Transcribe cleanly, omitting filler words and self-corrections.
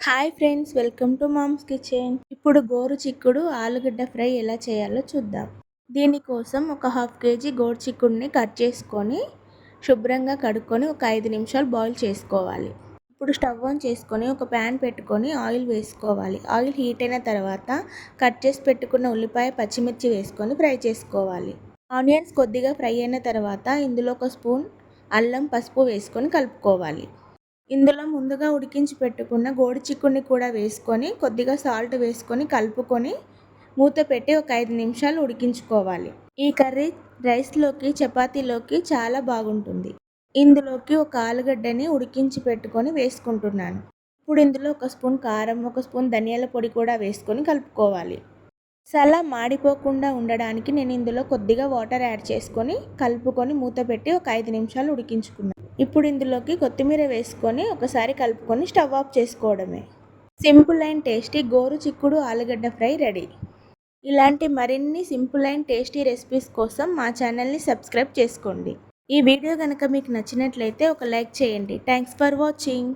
Hi friends, welcome to mom's kitchen. ఇప్పుడు గోరు చిక్కుడు ఆలుగడ్డ ఫ్రై ఎలా చేయాలో చూద్దాం. దీనికోసం ఒక హాఫ్ కేజీ గోరు చిక్కుడిని కట్ చేసుకొని శుభ్రంగా కడుక్కొని ఒక 5 నిమిషాలు బాయిల్ చేసుకోవాలి. ఇప్పుడు స్టవ్ ఆన్ చేసుకొని ఒక ప్యాన్ పెట్టుకొని ఆయిల్ వేసుకోవాలి. ఆయిల్ హీట్ అయిన తర్వాత కట్ చేసి పెట్టుకున్న ఉల్లిపాయ, పచ్చిమిర్చి వేసుకొని ఫ్రై చేసుకోవాలి. ఆనియన్స్ కొద్దిగా ఫ్రై అయిన తర్వాత ఇందులో ఒక స్పూన్ అల్లం, పసుపు వేసుకొని కలుపుకోవాలి. ఇందులో ముందుగా ఉడికించి పెట్టుకున్న గోడు చిక్కుడిని కూడా వేసుకొని కొద్దిగా సాల్ట్ వేసుకొని కలుపుకొని మూత పెట్టి ఒక 5 నిమిషాలు ఉడికించుకోవాలి. ఈ కర్రీ రైస్లోకి, చపాతీలోకి చాలా బాగుంటుంది. ఇందులోకి ఒక ఆలుగడ్డని ఉడికించి పెట్టుకొని వేసుకుంటున్నాను. ఇప్పుడు ఇందులో ఒక స్పూన్ కారం, ఒక స్పూన్ ధనియాల పొడి కూడా వేసుకొని కలుపుకోవాలి. మసాలా మాడిపోకుండా ఉండడానికి నేను ఇందులో కొద్దిగా వాటర్ యాడ్ చేసుకొని కలుపుకొని మూత పెట్టి ఒక 5 నిమిషాలు ఉడికించుకున్నాను. ఇప్పుడు ఇందులోకి కొత్తిమీర వేసుకొని ఒకసారి కలుపుకొని స్టవ్ ఆఫ్ చేసుకోవడమే. సింపుల్ అండ్ టేస్టీ గోరు చిక్కుడు ఆలుగడ్డ ఫ్రై రెడీ. ఇలాంటి మరిన్ని సింపుల్ అండ్ టేస్టీ రెసిపీస్ కోసం మా ఛానల్ని సబ్స్క్రైబ్ చేసుకోండి. ఈ వీడియో కనుక మీకు నచ్చినట్లయితే ఒక లైక్ చేయండి. Thanks for watching.